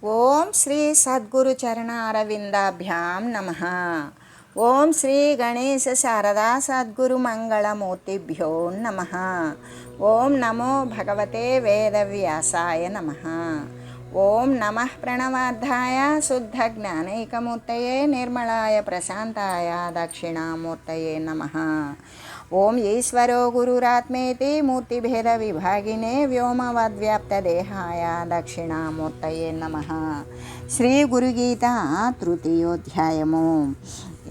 ఓం శ్రీ సద్గురు చరణారవిందాభ్యాం నమః. ఓం శ్రీ గణేశ శారదా సద్గురు మంగళమూర్తిభ్యో నమః. ఓం నమో భగవతే వేదవ్యాసాయ నమః. ఓం నమః ప్రణవార్థాయ శుద్ధ జ్ఞానైకమూర్తయే నిర్మలాయ ప్రశాంతాయ దక్షిణామూర్తయే నమః. ఓం ఈశ్వరో గురురాత్మేతి మూర్తిభేద విభాగినే వ్యోమవద్వ్యాప్తదేహాయ దక్షిణామూర్తయే నమః. శ్రీ గురుగీత తృతీయోధ్యాయము.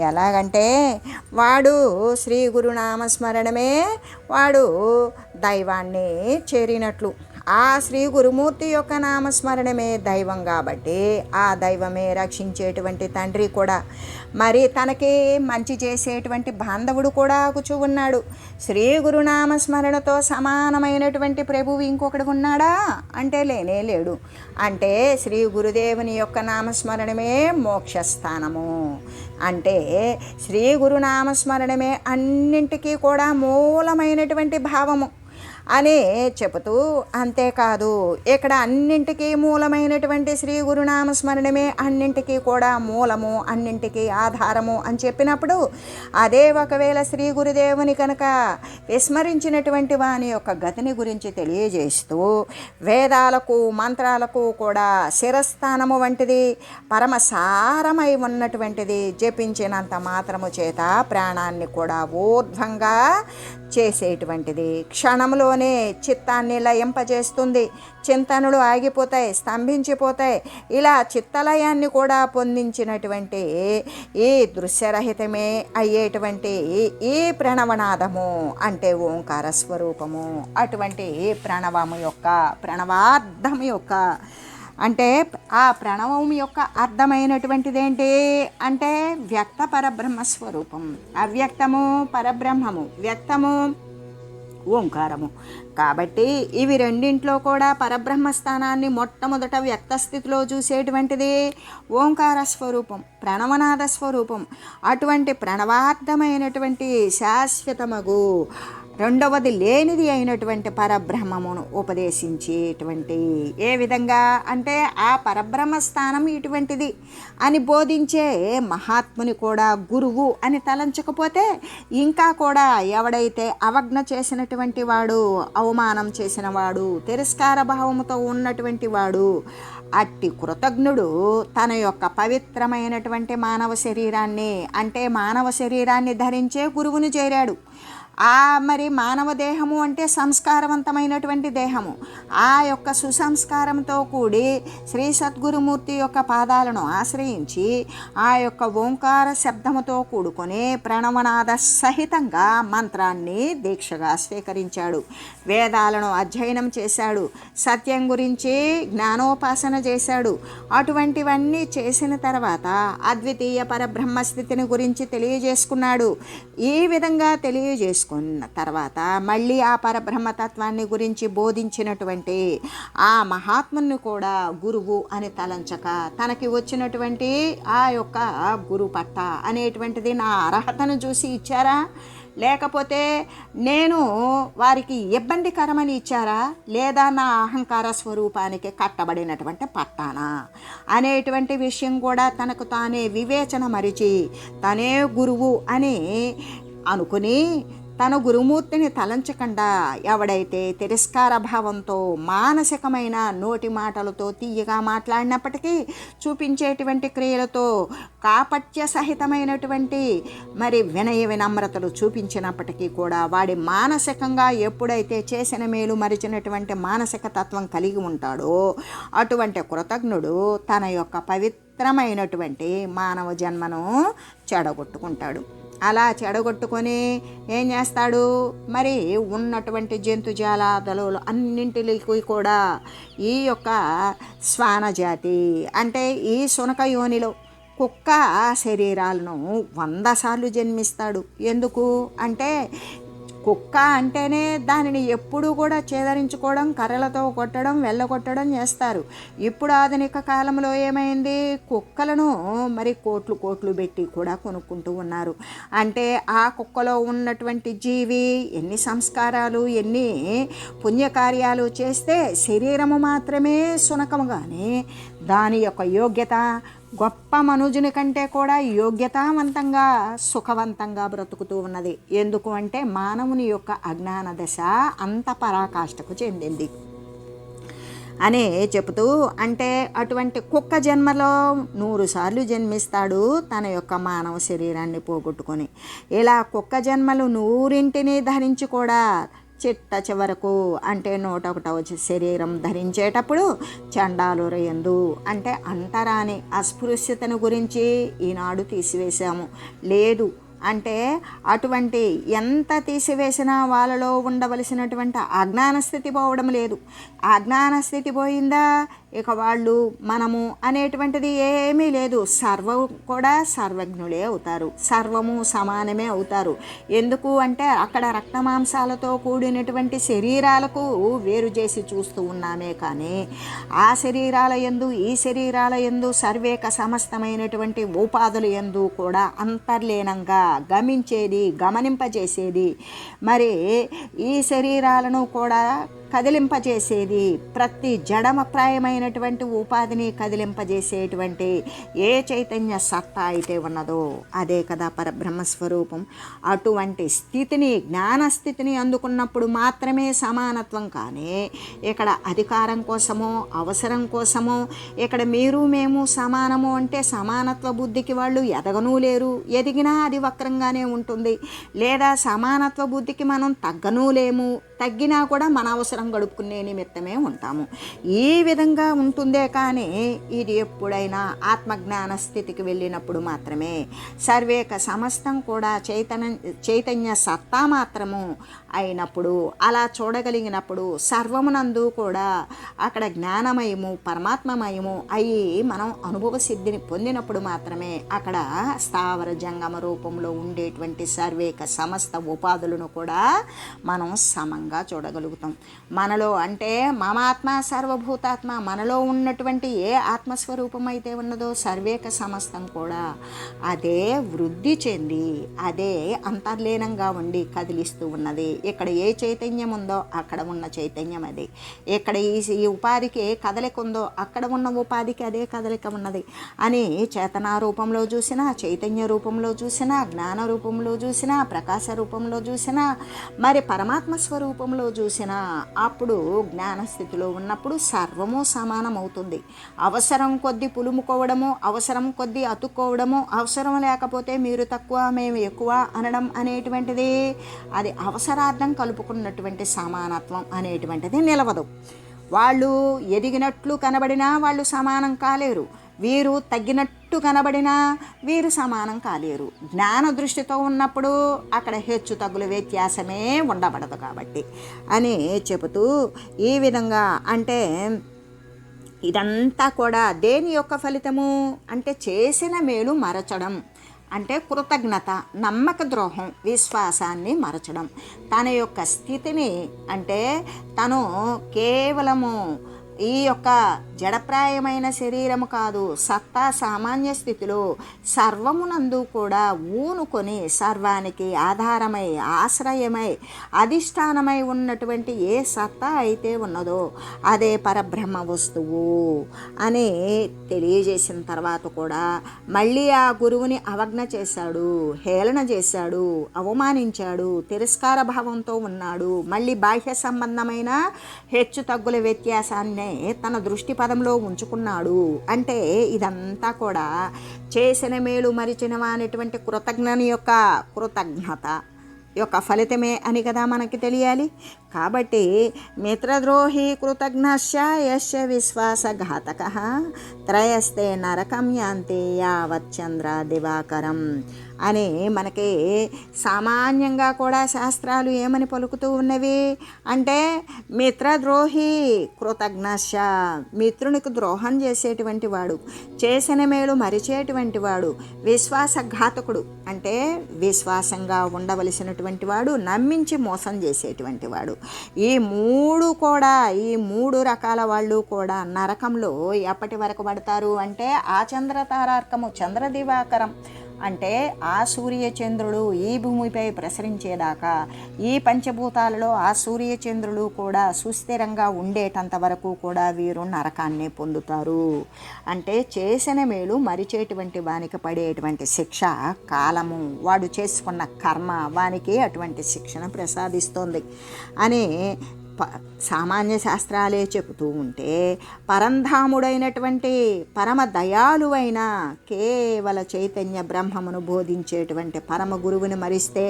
ఎలాగంటే వాడు శ్రీ గురునామస్మరణమే వాడు దైవాన్ని చేరినట్లు. ఆ శ్రీ గురుమూర్తి యొక్క నామస్మరణమే దైవం కాబట్టి ఆ దైవమే రక్షించేటువంటి తండ్రి కూడా, మరి తనకి మంచి చేసేటువంటి బాంధవుడు కూడా కూర్చు ఉన్నాడు. శ్రీ గురునామస్మరణతో సమానమైనటువంటి ప్రభువు ఇంకొకడు ఉన్నాడా అంటే లేనే లేడు. అంటే శ్రీ గురుదేవుని యొక్క నామస్మరణమే మోక్షస్థానము. అంటే శ్రీ గురునామస్మరణమే అన్నింటికీ కూడా మూలమైనటువంటి భావము అని చెబుతూ, అంతేకాదు ఇక్కడ అన్నింటికీ మూలమైనటువంటి శ్రీ గురునామస్మరణమే అన్నింటికీ కూడా మూలము, అన్నింటికీ ఆధారము అని చెప్పినప్పుడు, అదే ఒకవేళ శ్రీ గురుదేవుని కనుక విస్మరించినటువంటి వాని యొక్క గతిని గురించి తెలియజేస్తూ, వేదాలకు మంత్రాలకు కూడా శిరస్థానము వంటిది, పరమసారమై ఉన్నటువంటిది, జపించినంత మాత్రము చేత ప్రాణాన్ని కూడా ఊర్ధ్వంగా చేసేటువంటిది, క్షణంలోనే చిత్తాన్ని లయింపజేస్తుంది. చింతనలు ఆగిపోతాయి, స్తంభించిపోతాయి. ఇలా చిత్తలయాన్ని కూడా పొందించినటువంటి ఈ దృశ్యరహితమే అయ్యేటువంటి ఈ ప్రణవనాదము అంటే ఓంకార స్వరూపము. అటువంటి ప్రణవము యొక్క ప్రణవార్థం యొక్క అంటే ఆ ప్రణవం యొక్క అర్థమైనటువంటిది ఏంటి అంటే వ్యక్త పరబ్రహ్మ స్వరూపం. అవ్యక్తము పరబ్రహ్మము, వ్యక్తము ఓంకారము. కాబట్టి ఇవి రెండింట్లో కూడా పరబ్రహ్మ స్థానాన్ని మొట్టమొదట వ్యక్త స్థితిలో చూసేటువంటిది ఓంకార స్వరూపం, ప్రణవనాద స్వరూపం. అటువంటి ప్రణవార్థమైనటువంటి శాశ్వతమగు రెండవది లేనిది అయినటువంటి పరబ్రహ్మమును ఉపదేశించేటువంటి, ఏ విధంగా అంటే ఆ పరబ్రహ్మ స్థానం ఇటువంటిది అని బోధించే మహాత్ముని కూడా గురువు అని తలంచకపోతే, ఇంకా కూడా ఎవడైతే అవజ్ఞ చేసినటువంటి వాడు, అవమానం చేసిన వాడు, తిరస్కార భావముతో ఉన్నటువంటి వాడు, అట్టి కృతజ్ఞుడు తన యొక్క పవిత్రమైనటువంటి మానవ శరీరాన్ని అంటే మానవ శరీరాన్ని ధరించే గురువుని చేరాడు. మరి మానవ దేహము అంటే సంస్కారవంతమైనటువంటి దేహము. ఆ యొక్క సుసంస్కారంతో కూడి శ్రీ సద్గురుమూర్తి యొక్క పాదాలను ఆశ్రయించి ఆ యొక్క ఓంకార శబ్దముతో కూడుకొని ప్రణవనాద సహితంగా మంత్రాన్ని దీక్షగా స్వీకరించాడు. వేదాలను అధ్యయనం చేశాడు. సత్యం గురించి జ్ఞానోపాసన చేశాడు. అటువంటివన్నీ చేసిన తర్వాత అద్వితీయ పరబ్రహ్మ స్థితిని గురించి తెలియజేసుకున్నాడు. ఈ విధంగా తెలియజేసుకున్న తర్వాత మళ్ళీ ఆ పరబ్రహ్మతత్వాన్ని గురించి బోధించినటువంటి ఆ మహాత్ముని కూడా గురువు అని తలంచక, తనకి వచ్చినటువంటి ఆ యొక్క గురు పట్ట అనేటువంటిది నా అర్హతను చూసి ఇచ్చారా, లేకపోతే నేను వారికి ఇబ్బందికరమని ఇచ్చారా, లేదా నా అహంకార స్వరూపానికి కట్టబడినటువంటి పట్టానా అనేటువంటి విషయం కూడా తనకు తానే వివేచన మరిచి తనే గురువు అని అనుకుని తన గురుమూర్తిని తలంచకుండా ఎవడైతే తిరస్కార భావంతో మానసికమైన నోటి మాటలతో తీయగా మాట్లాడినప్పటికీ, చూపించేటువంటి క్రియలతో కాపట్య సహితమైనటువంటి మరి వినయ వినమ్రతలు చూపించినప్పటికీ కూడా వాడి మానసికంగా ఎప్పుడైతే చేసిన మేలు మరిచినటువంటి మానసిక తత్వం కలిగి ఉంటాడో అటువంటి కృతజ్ఞుడు తన యొక్క పవిత్రమైనటువంటి మానవ జన్మను చెడగొట్టుకుంటాడు. అలా చెడగొట్టుకొని ఏం చేస్తాడు, మరి ఉన్నటువంటి జంతుజాలాదులు అన్నింటికి కూడా ఈ యొక్క శ్వానజాతి అంటే ఈ శునక యోనిలో కుక్క శరీరాలను 100 సార్లు జన్మిస్తాడు. ఎందుకు అంటే కుక్క అంటేనే దానిని ఎప్పుడూ కూడా చేదరించుకోవడం, కర్రలతో కొట్టడం, వెళ్ళగొట్టడం చేస్తారు. ఇప్పుడు ఆధునిక కాలంలో ఏమైంది, కుక్కలను మరి కోట్లు పెట్టి కూడా కొనుక్కుంటూ ఉన్నారు. అంటే ఆ కుక్కలో ఉన్నటువంటి జీవి ఎన్ని సంస్కారాలు, ఎన్ని పుణ్యకార్యాలు చేస్తే శరీరము మాత్రమే సునకము, కానీ దాని యొక్క యోగ్యత గొప్ప మనుజుని కంటే కూడా యోగ్యతావంతంగా సుఖవంతంగా బ్రతుకుతూ ఉన్నది. ఎందుకు అంటే మానవుని యొక్క అజ్ఞాన దశ అంత పరాకాష్ఠకు చెందింది అనే చెబుతూ, అంటే అటువంటి కుక్క జన్మలో 100 సార్లు జన్మిస్తాడు తన యొక్క మానవ శరీరాన్ని పోగొట్టుకొని. ఇలా కుక్క జన్మలు 100ంటిని ధరించి కూడా చిట్ట చివరకు అంటే 101వ శరీరం ధరించేటప్పుడు చండాలురయందు అంటే అంటరాని అస్పృశ్యతను గురించి ఈనాడు తీసివేశాము. లేదు అంటే అటువంటి ఎంత తీసివేసినా వాళ్ళలో ఉండవలసినటువంటి అజ్ఞాన స్థితి పోవడం లేదు. అజ్ఞాన స్థితి పోయిందా ఇక వాళ్ళు మనము అనేటువంటిది ఏమీ లేదు. సర్వం కూడా సర్వజ్ఞులే అవుతారు, సర్వము సమానమే అవుతారు. ఎందుకు అంటే అక్కడ రక్తమాంసాలతో కూడినటువంటి శరీరాలకు వేరు చేసి చూస్తూ ఉన్నామే, కానీ ఆ శరీరాల యందు ఈ శరీరాల యందు సర్వేక సమస్తమైనటువంటి ఉపాధుల యందు కూడా అంతర్లీనంగా గమించేది, గమనింపజేసేది, మరి ఈ శరీరాలను కూడా కదిలింపజేసేది, ప్రతి జడమప్రాయమైనటువంటి ఉపాధిని కదిలింపజేసేటువంటి ఏ చైతన్య సత్తా అయితే ఉన్నదో అదే కదా పరబ్రహ్మస్వరూపం. అటువంటి స్థితిని, జ్ఞానస్థితిని అందుకున్నప్పుడు మాత్రమే సమానత్వం. కానీ ఇక్కడ అధికారం కోసమో అవసరం కోసమో ఇక్కడ మీరు మేము సమానము అంటే సమానత్వ బుద్ధికి వాళ్ళు ఎదగనూ లేరు, ఎదిగినా అది వక్రంగానే ఉంటుంది. లేదా సమానత్వ బుద్ధికి మనం తగ్గనూ లేము, తగ్గినా కూడా మన అవసరం గడుపుకునే నిమిత్తమే ఉంటాము. ఈ విధంగా ఉంటుందే కానీ ఇది ఎప్పుడైనా ఆత్మజ్ఞాన స్థితికి వెళ్ళినప్పుడు మాత్రమే సర్వేక సమస్తం కూడా చైతన్య సత్తా మాత్రము అయినప్పుడు, అలా చూడగలిగినప్పుడు సర్వమునందు కూడా అక్కడ జ్ఞానమయము పరమాత్మమయము అయి మనం అనుభవ సిద్ధిని పొందినప్పుడు మాత్రమే అక్కడ స్థావర జంగమ రూపంలో ఉండేటువంటి సర్వేక సమస్త ఉపాధులను కూడా మనం సమంగా చూడగలుగుతాం. మనలో అంటే మమాత్మ సర్వభూతాత్మ, మనలో ఉన్నటువంటి ఏ ఆత్మస్వరూపం అయితే ఉన్నదో సర్వేక సమస్తం కూడా అదే వృద్ధి చెంది అదే అంతర్లీనంగా ఉండి కదిలిస్తూ ఉన్నది. ఇక్కడ ఏ చైతన్యం ఉందో అక్కడ ఉన్న చైతన్యం అది. ఇక్కడ ఈ ఉపాధికి ఏ కదలిక ఉందో అక్కడ ఉన్న ఉపాధికి అదే కదలిక ఉన్నది అని చేతనా రూపంలో చూసినా, చైతన్య రూపంలో చూసినా, జ్ఞాన రూపంలో చూసినా, ప్రకాశ రూపంలో చూసినా, మరి పరమాత్మ స్వరూపంలో చూసినా, అప్పుడు జ్ఞానస్థితిలో ఉన్నప్పుడు సర్వము సమానం అవుతుంది. అవసరం కొద్దీ పులుముకోవడము, అవసరం కొద్దీ అతుక్కోవడము, అవసరం లేకపోతే మీరు తక్కువ మేము ఎక్కువ అనడం అనేటువంటిది అది అవసరార్థం కలుపుకున్నటువంటి సమానత్వం అనేటువంటిది నిలవదు. వాళ్ళు ఎదిగినట్లు కనబడినా వాళ్ళు సమానం కాలేరు, వీరు తగ్గినట్టు కనబడినా వీరు సమానం కాలేరు. జ్ఞాన దృష్టితో ఉన్నప్పుడు అక్కడ హెచ్చు తగ్గుల వ్యత్యాసమే ఉండబడదు కాబట్టి అని చెబుతూ, ఈ విధంగా అంటే ఇదంతా కూడా దేని యొక్క ఫలితము అంటే చేసిన మేలు మరచడం, అంటే కృతజ్ఞత, నమ్మక ద్రోహం, విశ్వాసాన్ని మరచడం, తన యొక్క స్థితిని అంటే తను కేవలము ఈ యొక్క జడప్రాయమైన శరీరము కాదు, సత్తా సామాన్య స్థితిలో సర్వమునందు కూడా ఊనుకొని సర్వానికి ఆధారమై ఆశ్రయమై అధిష్టానమై ఉన్నటువంటి ఏ సత్తా అయితే ఉన్నదో అదే పరబ్రహ్మ వస్తువు అని తెలియజేసిన తర్వాత కూడా మళ్ళీ ఆ గురువుని అవజ్ఞ చేశాడు, హేళన చేశాడు, అవమానించాడు, తిరస్కార భావంతో ఉన్నాడు. మళ్ళీ బాహ్య సంబంధమైన హెచ్చు తగ్గుల వ్యత్యాసాన్ని తన దృష్టి పదంలో ఉంచుకున్నాడు. అంటే ఇదంతా కూడా చేసిన మేలు మరిచినవా అనేటువంటి కృతజ్ఞత యొక్క ఫలితమే అని కదా మనకి తెలియాలి. కాబట్టి మిత్రద్రోహి కృతజ్ఞశ్చ యస్య విశ్వాసఘాతకః త్రయస్తే నరకం యాంతి యావత్ చంద్ర దివాకరం అని మనకి సామాన్యంగా కూడా శాస్త్రాలు ఏమని పలుకుతూ ఉన్నవి అంటే, మిత్రద్రోహి కృతజ్ఞశ్చ, మిత్రునికి ద్రోహం చేసేటువంటి వాడు, చేసిన మేలు మరిచేటువంటి వాడు, విశ్వాసఘాతకుడు అంటే విశ్వాసంగా ఉండవలసినటువంటి వాడు, నమ్మించి మోసం చేసేటువంటి వాడు. ఈ మూడు రకాల వాళ్ళు కూడా నరకంలో ఎప్పటి వరకు పడతారు అంటే, ఆ చంద్రతారార్కము చంద్ర దివాకరం అంటే ఆ సూర్యచంద్రుడు ఈ భూమిపై ప్రసరించేదాకా, ఈ పంచభూతాలలో ఆ సూర్యచంద్రులు కూడా సుస్థిరంగా ఉండేటంత వరకు కూడా వీరు నరకాన్ని పొందుతారు. అంటే చేసిన మేలు మరిచేటువంటి వానికి పడేటువంటి శిక్ష కాలము, వాడు చేసుకున్న కర్మ వానికి అటువంటి శిక్షను ప్రసాదిస్తోంది అని సామాన్య శాస్త్రాలే చెబుతూ ఉంటే, పరంధాముడైనటువంటి పరమ దయాళువైన కేవల చైతన్య బ్రహ్మమును బోధించేటువంటి పరమ గురువుని మరిస్తే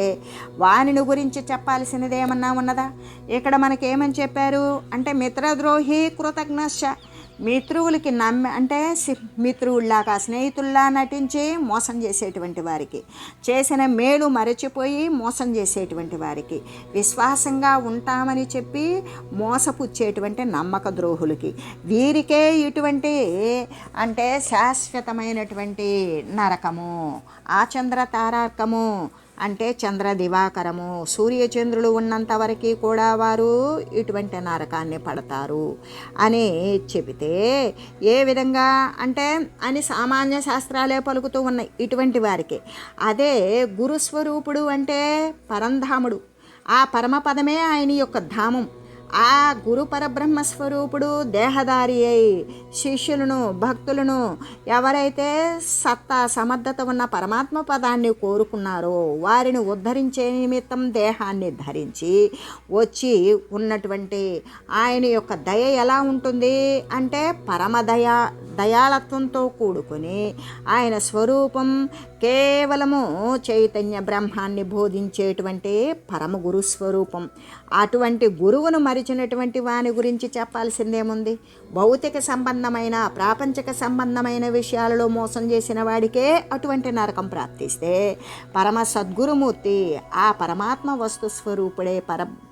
వానిని గురించి చెప్పాల్సినదేమన్నా ఉన్నదా? ఇక్కడ మనకేమని చెప్పారు అంటే, మిత్రద్రోహి కృతజ్ఞశ్చ, మిత్రువులకి అంటే మిత్రువుల్లాగా స్నేహితుల్లా నటించి మోసం చేసేటువంటి వారికి, చేసిన మేలు మరచిపోయి మోసం చేసేటువంటి వారికి, విశ్వాసంగా ఉంటామని చెప్పి మోసపుచ్చేటువంటి నమ్మక ద్రోహులకి, వీరికే ఇటువంటి అంటే శాశ్వతమైనటువంటి నరకము, ఆ చంద్ర తారార్కము అంటే చంద్ర దివాకరము, సూర్యచంద్రులు ఉన్నంత వరకు కూడా వారు ఇటువంటి నరకాన్ని పడతారు అని చెబితే, ఏ విధంగా అంటే అని సామాన్య శాస్త్రాలే పలుకుతూ ఉన్నాయి ఇటువంటి వారికి. అదే గురుస్వరూపుడు అంటే పరంధాముడు, ఆ పరమపదమే ఆయన యొక్క ధామం. ఆ గురు పరబ్రహ్మస్వరూపుడు దేహదారి అయి శిష్యులను భక్తులను ఎవరైతే సత్తా సమర్థత ఉన్న పరమాత్మ పదాన్ని కోరుకున్నారో వారిని ఉద్ధరించే నిమిత్తం దేహాన్ని ధరించి వచ్చి ఉన్నటువంటి ఆయన యొక్క దయ ఎలా ఉంటుంది అంటే దయాళత్వంతో కూడుకొని ఆయన స్వరూపం కేవలము చైతన్య బ్రహ్మాన్ని బోధించేటువంటి పరమ గురు స్వరూపం. అటువంటి గురువును మరిచినటువంటి వాని గురించి చెప్పాల్సిందేముంది? భౌతిక సంబంధమైన ప్రాపంచిక సంబంధమైన విషయాలలో మోసం చేసిన వాడికే అటువంటి నరకం ప్రాప్తిస్తే, పరమ సద్గురుమూర్తి ఆ పరమాత్మ వస్తు స్వరూపుడే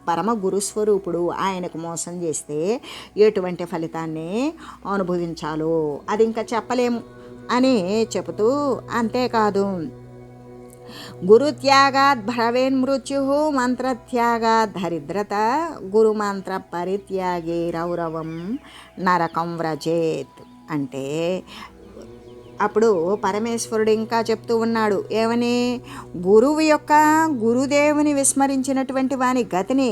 పరమ గురుస్వరూపుడు ఆయనకు మోసం చేస్తే ఎటువంటి ఫలితాన్ని అనుభవించాలో అది ఇంకా చెప్పలేము అని చెబుతూ, అంతేకాదు గురుత్యాగాత్ భవేన్మృత్యు మంత్రత్యాగాత్ దరిద్రత గురుమంత్ర పరిత్యాగే రౌరవం నరకం వ్రజేత్ అంటే అప్పుడు పరమేశ్వరుడు ఇంకా చెప్తూ ఉన్నాడు ఏమని, గురుదేవుని విస్మరించినటువంటి వాని గతిని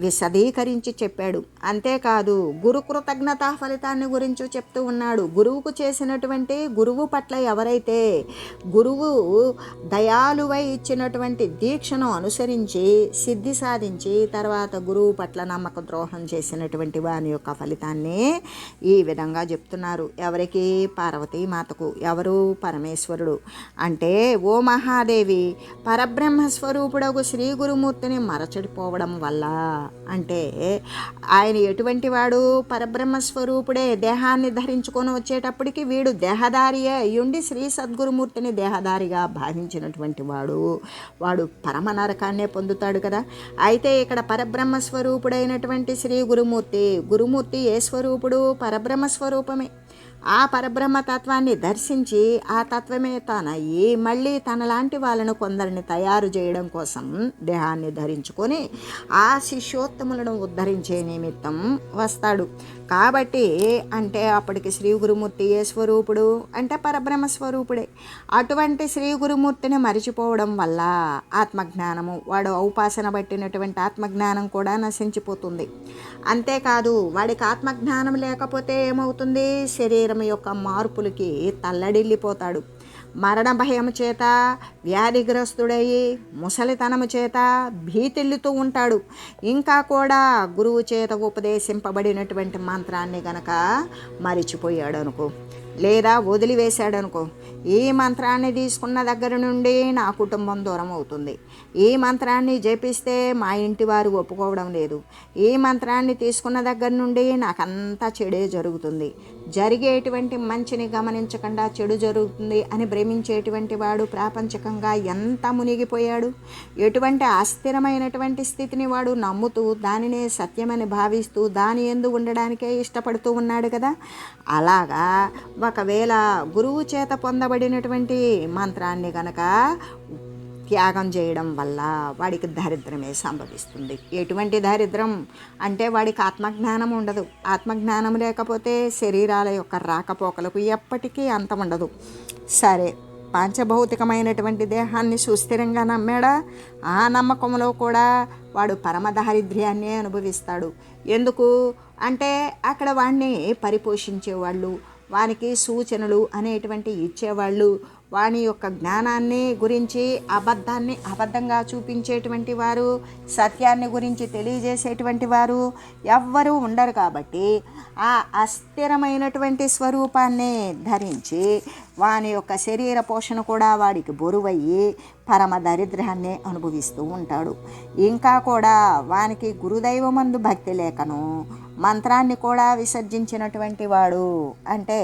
విశదీకరించి చెప్పాడు. అంతేకాదు గురు కృతజ్ఞతా ఫలితాన్ని గురించి చెప్తూ ఉన్నాడు. గురువుకు చేసినటువంటి గురువు పట్ల ఎవరైతే గురువు దయాలువై ఇచ్చినటువంటి దీక్షను అనుసరించి సిద్ధి సాధించి తర్వాత గురువు పట్ల నమ్మక ద్రోహం చేసినటువంటి వాని యొక్క ఫలితాన్ని ఈ విధంగా చెప్తున్నారు. ఎవరికి? పార్వతీమాత. ఎవరు? పరమేశ్వరుడు. అంటే ఓ మహాదేవి, పరబ్రహ్మస్వరూపుడగు శ్రీ గురుమూర్తిని మరచిపోవడం వల్ల అంటే ఆయన ఎటువంటి వాడు? పరబ్రహ్మస్వరూపుడే. దేహాన్ని ధరించుకొని వచ్చేటప్పటికి వీడు దేహదారి అయ్యుండి శ్రీ సద్గురుమూర్తిని దేహదారిగా భావించినటువంటి వాడు పరమ నరకాన్నే పొందుతాడు కదా. అయితే ఇక్కడ పరబ్రహ్మస్వరూపుడైనటువంటి శ్రీ గురుమూర్తి ఏ స్వరూపుడు? పరబ్రహ్మస్వరూపమే. ఆ పరబ్రహ్మ తత్వాన్ని దర్శించి ఆ తత్వమే తానయ్యి మళ్ళీ తనలాంటి వాళ్ళను కొందరిని తయారు చేయడం కోసం దేహాన్ని ధరించుకొని ఆ శిష్యోత్తములను ఉద్ధరించే నిమిత్తం వస్తాడు. కాబట్టి అంటే అప్పటికి శ్రీ గురుమూర్తి ఏ స్వరూపుడు అంటే పరబ్రహ్మ స్వరూపుడే. అటువంటి శ్రీ గురుమూర్తిని మరిచిపోవడం వల్ల ఆత్మజ్ఞానము, వాడు ఔపాసన పట్టినటువంటి ఆత్మజ్ఞానం కూడా నశించిపోతుంది. అంతేకాదు వాడికి ఆత్మజ్ఞానం లేకపోతే ఏమవుతుంది? శరీరం యొక్క మార్పులకి తల్లడిల్లిపోతాడు. మరణ భయం చేత వ్యాధిగ్రస్తుడయి ముసలితనము చేత భీతిల్లుతూ ఉంటాడు. ఇంకా కూడా గురువు చేత ఉపదేశింపబడినటువంటి మంత్రాన్ని గనక మరిచిపోయాడు అనుకో, లేదా వదిలివేశాడనుకో, ఈ మంత్రాన్ని తీసుకున్న దగ్గర నుండి నా కుటుంబం దూరం అవుతుంది, ఈ మంత్రాన్ని జపిస్తే మా ఇంటి వారు ఒప్పుకోవడం లేదు, ఈ మంత్రాన్ని తీసుకున్న దగ్గర నుండి నాకంతా చెడే జరుగుతుంది, జరిగేటువంటి మంచిని గమనించకుండా చెడు జరుగుతుంది అని భ్రమించేటువంటి వాడు ప్రాపంచికంగా ఎంత మునిగిపోయాడు. ఎటువంటి అస్థిరమైనటువంటి స్థితిని వాడు నమ్ముతూ దానినే సత్యమని భావిస్తూ దాని యందు ఉండడానికే ఇష్టపడుతూ ఉన్నాడు కదా. అలాగా ఒకవేళ గురువు చేత పొందబడినటువంటి మంత్రాన్ని కనుక త్యాగం చేయడం వల్ల వాడికి దారిద్ర్యమే సంభవిస్తుంది. ఎటువంటి దారిద్రం అంటే వాడికి ఆత్మజ్ఞానం ఉండదు. ఆత్మజ్ఞానం లేకపోతే శరీరాల యొక్క రాకపోకలకు ఎప్పటికీ అంతం ఉండదు. సరే, పాంచభౌతికమైనటువంటి దేహాన్ని సుస్థిరంగా నమ్మాడా, ఆ నమ్మకంలో కూడా వాడు పరమ దారిద్ర్యాన్ని అనుభవిస్తాడు. ఎందుకు అంటే అక్కడ వాడిని పరిపోషించేవాళ్ళు, వానికి సూచనలు అనేటువంటి ఇచ్చేవాళ్ళు, వాని యొక్క జ్ఞానాన్ని గురించి అబద్ధాన్ని అబద్ధంగా చూపించేటువంటి వారు, సత్యాన్ని గురించి తెలియజేసేటువంటి వారు ఎవ్వరూ ఉండరు. కాబట్టి ఆ అస్థిరమైనటువంటి స్వరూపాన్ని ధరించి వాని యొక్క శరీర పోషణ కూడా వాడికి బరువయ్యి పరమ దరిద్రాన్ని అనుభవిస్తూ ఉంటాడు. ఇంకా కూడా వానికి గురుదైవమందు భక్తి లేకను మంత్రాన్ని కూడా విసర్జించినటువంటి వాడు అంటే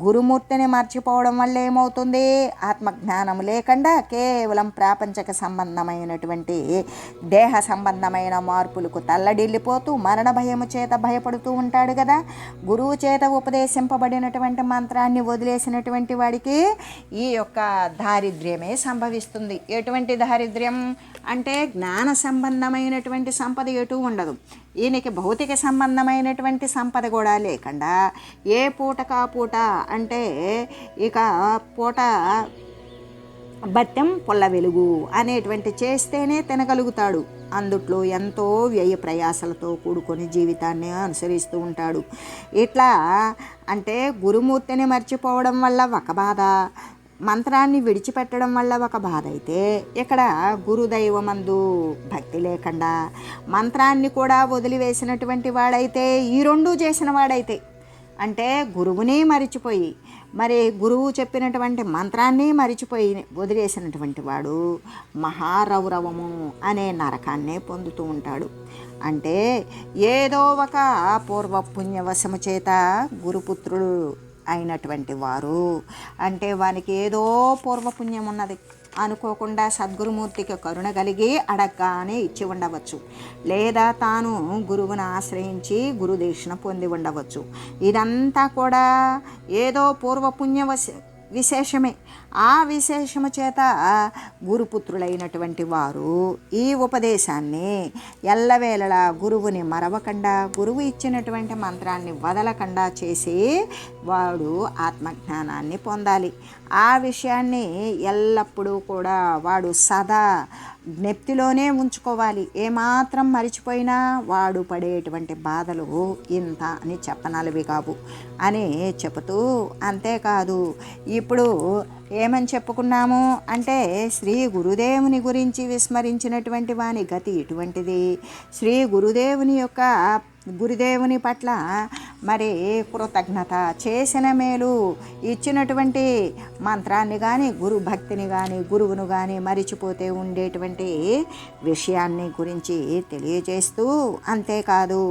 గురుమూర్తిని మర్చిపోవడం వల్ల ఏమవుతుంది, ఆత్మజ్ఞానం లేకుండా కేవలం ప్రాపంచక సంబంధమైనటువంటి దేహ సంబంధమైన మార్పులకు తల్లడిల్లిపోతూ మరణ భయము చేత భయపడుతూ ఉంటాడు కదా. గురువు చేత ఉపదేశింపబడినటువంటి మంత్రాన్ని వదిలేసినటువంటి వాడికి ఈ యొక్క దారిద్ర్యమే సంభవిస్తుంది. ఎటువంటి దారిద్ర్యం అంటే జ్ఞాన సంబంధమైనటువంటి సంపద ఎటు ఉండదు. ఈయనకి భౌతిక సంబంధమైనటువంటి సంపద కూడా లేకుండా ఏ పూటకా పూట అంటే ఇక పూట బత్తెం పొల్ల వెలుగు అనేటువంటి చేస్తేనే తినగలుగుతాడు. అందుట్లో ఎంతో వ్యయ ప్రయాసలతో కూడుకొని జీవితాన్ని అనుసరిస్తూ ఉంటాడు. ఇట్లా అంటే గురుమూర్తిని మర్చిపోవడం వల్ల ఒక బాధ, మంత్రాన్ని విడిచిపెట్టడం వల్ల ఒక బాధ అయితే, ఇక్కడ గురుదైవమందు భక్తి లేకుండా మంత్రాన్ని కూడా వదిలివేసినటువంటి వాడైతే, ఈ రెండూ చేసిన వాడైతే అంటే గురువుని మరిచిపోయి మరి గురువు చెప్పినటువంటి మంత్రాన్ని మరిచిపోయి వదిలేసినటువంటి వాడు మహారౌరవము అనే నరకాన్నే పొందుతూ ఉంటాడు. అంటే ఏదో ఒక పూర్వపుణ్యవశము చేత గురుపుత్రుడు అయినటువంటి వారు అంటే వానికి ఏదో పూర్వపుణ్యం ఉన్నది అనుకోకుండా సద్గురుమూర్తికి కరుణ కలిగి అడగగానే ఇచ్చి ఉండవచ్చు, లేదా తాను గురువును ఆశ్రయించి గురుదీక్షణ పొంది ఉండవచ్చు. ఇదంతా కూడా ఏదో పూర్వపుణ్య విశేషమే. ఆ విశేషము చేత గురుపుత్రులైనటువంటి వారు ఈ ఉపదేశాన్ని ఎల్లవేళలా గురువుని మరవకుండా గురువు ఇచ్చినటువంటి మంత్రాన్ని వదలకుండా చేసి వాడు ఆత్మజ్ఞానాన్ని పొందాలి. ఆ విషయాన్ని ఎల్లప్పుడూ కూడా వాడు సదా జ్ఞప్తిలోనే ఉంచుకోవాలి. ఏమాత్రం మరిచిపోయినా వాడు పడేటువంటి బాధలు ఇంత అని చెప్పనలవి కావు అని చెబుతూ, అంతేకాదు ఇప్పుడు ఏమని చెప్పుకున్నాము అంటే శ్రీ గురుదేవుని గురించి విస్మరించినటువంటి వాని గతి ఇటువంటిది. శ్రీ గురుదేవుని పట్ల మరి కృతజ్ఞత, చేసిన మేలు, ఇచ్చినటువంటి మంత్రాన్ని కానీ గురు భక్తిని కానీ గురువును కానీ మరిచిపోతే ఉండేటువంటి విషయాన్ని గురించి తెలియజేస్తూ, అంతేకాదు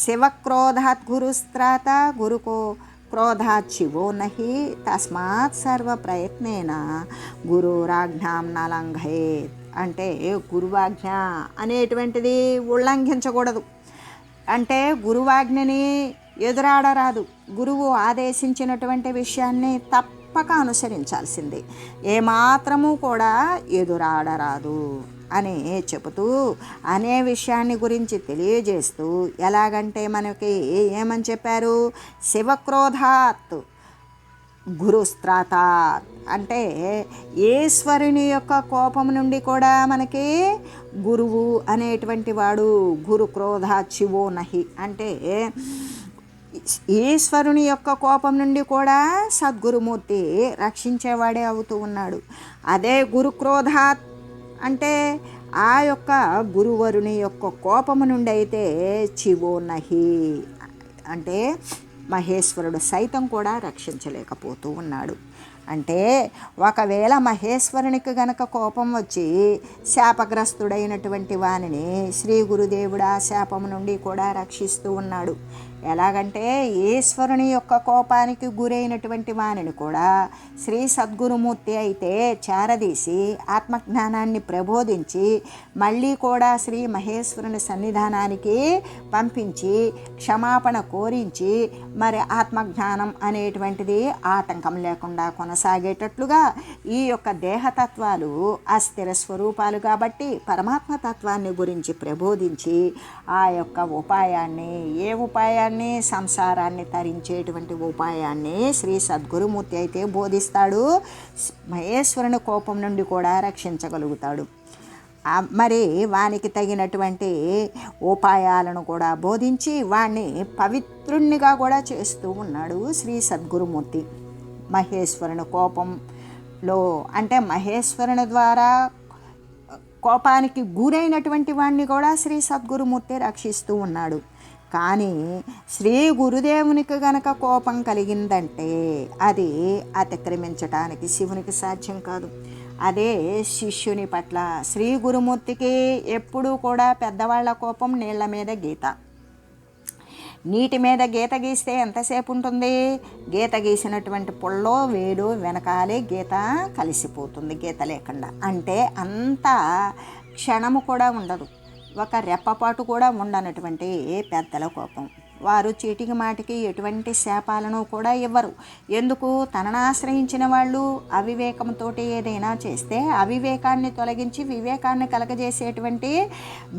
శివక్రోధాత్ గురుస్త్రాత గురుకో క్రోధాత్ శివో నహి తస్మాత్ సర్వ ప్రయత్నేన గురురాజ్ఞాం నలంఘయేత్ అంటే గురువాజ్ఞ అనేటువంటిది ఉల్లంఘించకూడదు. అంటే గురువాజ్ఞని ఎదురాడరాదు. గురువు ఆదేశించినటువంటి విషయాన్ని తప్పక అనుసరించాల్సిందే, ఏమాత్రము కూడా ఎదురాడరాదు అని చెబుతూ అనే విషయాన్ని గురించి తెలియజేస్తూ, ఎలాగంటే మనకి ఏమని చెప్పారు, శివక్రోధాత్ గురుస్త్రాతాత్ అంటే ఈశ్వరుని యొక్క కోపం నుండి కూడా మనకి గురువు అనేటువంటి వాడు గురు క్రోధాత్ శివో నహి అంటే ఈశ్వరుని యొక్క కోపం నుండి కూడా సద్గురుమూర్తి రక్షించేవాడే అవుతూ ఉన్నాడు. అదే గురు క్రోధాత్ అంటే ఆ యొక్క గురువరుని యొక్క కోపము నుండి అయితే శివో నహి అంటే మహేశ్వరుడు సైతం కూడా రక్షించలేకపోతూ ఉన్నాడు. అంటే ఒకవేళ మహేశ్వరునికి గనక కోపం వచ్చి శాపగ్రస్తుడైనటువంటి వానిని శ్రీ గురుదేవుడు ఆ శాపం నుండి కూడా రక్షిస్తూ ఉన్నాడు. ఎలాగంటే ఈశ్వరుని యొక్క కోపానికి గురైనటువంటి వానిని కూడా శ్రీ సద్గురుమూర్తి అయితే చేరదీసి ఆత్మజ్ఞానాన్ని ప్రబోధించి మళ్ళీ కూడా శ్రీ మహేశ్వరుని సన్నిధానానికి పంపించి క్షమాపణ కోరించి మరి ఆత్మజ్ఞానం అనేటువంటిది ఆటంకం లేకుండా కొనసాగేటట్లుగా ఈ యొక్క దేహతత్వాలు అస్థిర స్వరూపాలు కాబట్టి పరమాత్మ తత్వాన్ని గురించి ప్రబోధించి ఆ యొక్క ఉపాయాన్ని సంసారాన్ని తరించేటువంటి ఉపాయాన్ని శ్రీ సద్గురుమూర్తి అయితే బోధిస్తాడు. మహేశ్వరుని కోపం నుండి కూడా రక్షించగలుగుతాడు. మరి వానికి తగినటువంటి ఉపాయాలను కూడా బోధించి వాణ్ణి పవిత్రుణ్ణిగా కూడా చేస్తూ ఉన్నాడు శ్రీ సద్గురుమూర్తి. మహేశ్వరుని కోపంలో అంటే మహేశ్వరుని ద్వారా కోపానికి గురైనటువంటి వాణ్ణి కూడా శ్రీ సద్గురుమూర్తి రక్షిస్తూ ఉన్నాడు. కానీ శ్రీ గురుదేవునికి గనక కోపం కలిగిందంటే అది అతిక్రమించటానికి శివునికి సాధ్యం కాదు. అదే శిష్యుని పట్ల శ్రీ గురుమూర్తికి ఎప్పుడూ కూడా పెద్దవాళ్ల కోపం నీళ్ల మీద గీత. నీటి మీద గీత గీస్తే ఎంతసేపు ఉంటుంది? గీత గీసినటువంటి పుల్లో వేలు వెనకాలే గీత కలిసిపోతుంది గీత లేకుండా. అంటే అంత క్షణము కూడా ఉండదు, ఒక రెప్పపాటు కూడా ఉండనటువంటి పెద్దల కోపం. వారు చీటికి మాటికి ఎటువంటి శాపాలను కూడా ఇవ్వరు. ఎందుకు? తనను ఆశ్రయించిన వాళ్ళు అవివేకంతో ఏదైనా చేస్తే అవివేకాన్ని తొలగించి వివేకాన్ని కలగజేసేటువంటి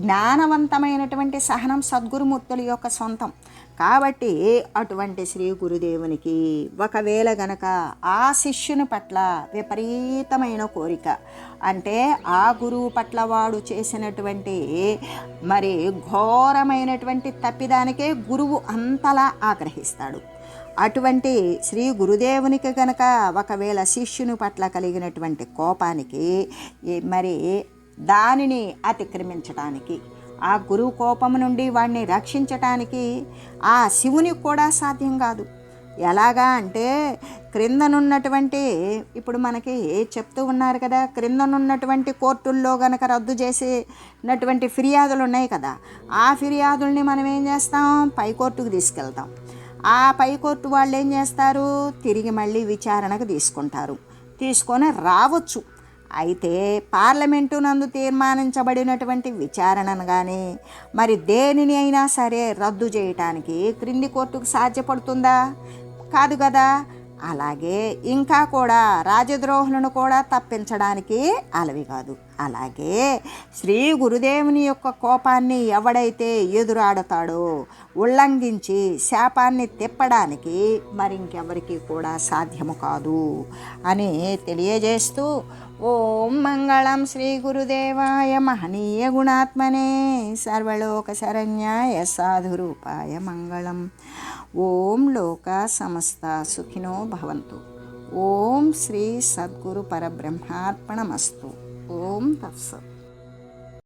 జ్ఞానవంతమైనటువంటి సహనం సద్గురుమూర్తుల యొక్క సొంతం. కాబట్టి అటువంటి శ్రీ గురుదేవునికి ఒకవేళ గనక ఆ శిష్యుని పట్ల విపరీతమైన కోరిక, అంటే ఆ గురువు పట్ల వాడు చేసినటువంటి మరి ఘోరమైనటువంటి తప్పిదానికే గురువు అంతలా ఆగ్రహిస్తాడు. అటువంటి శ్రీ గురుదేవునికి గనక ఒకవేళ శిష్యుని పట్ల కలిగినటువంటి కోపానికి మరి దానిని అతిక్రమించడానికి, ఆ గురువు కోపం నుండి వాడిని రక్షించటానికి ఆ శివునికి కూడా సాధ్యం కాదు. ఎలాగా అంటే క్రిందనున్నటువంటి ఇప్పుడు మనకి చెప్తూ ఉన్నారు కదా, క్రిందనున్నటువంటి కోర్టుల్లో గనక రద్దు చేసినటువంటి ఫిర్యాదులు ఉన్నాయి కదా, ఆ ఫిర్యాదుల్ని మనం ఏం చేస్తాం? పైకోర్టుకు తీసుకెళ్తాం. ఆ పైకోర్టు వాళ్ళు ఏం చేస్తారు? తిరిగి మళ్ళీ విచారణకు తీసుకొని రావచ్చు. అయితే పార్లమెంటు నందు తీర్మానించబడినటువంటి విచారణను కానీ మరి దేనిని అయినా సరే రద్దు చేయటానికి క్రింది కోర్టుకు సాధ్యపడుతుందా? కాదు కదా. అలాగే ఇంకా కూడా రాజద్రోహులను కూడా తప్పించడానికి అలవి కాదు. అలాగే శ్రీ గురుదేవుని యొక్క కోపాన్ని ఎవడైతే ఎదురాడతాడో ఉల్లంఘించి శాపాన్ని తిప్పడానికి మరింకెవరికి కూడా సాధ్యము కాదు అని తెలియజేస్తూ ఓం మంగళం శ్రీ గురుదేవాయ మహనీయ గుణాత్మనే సర్వలోక శరణ్యాయ సాధురూపాయ మంగళం. ఓం లోక సమస్త సుఖినో భవంతు. ఓం శ్రీ సద్గురు పరబ్రహ్మార్పణమస్తు. ఓం తత్సత్.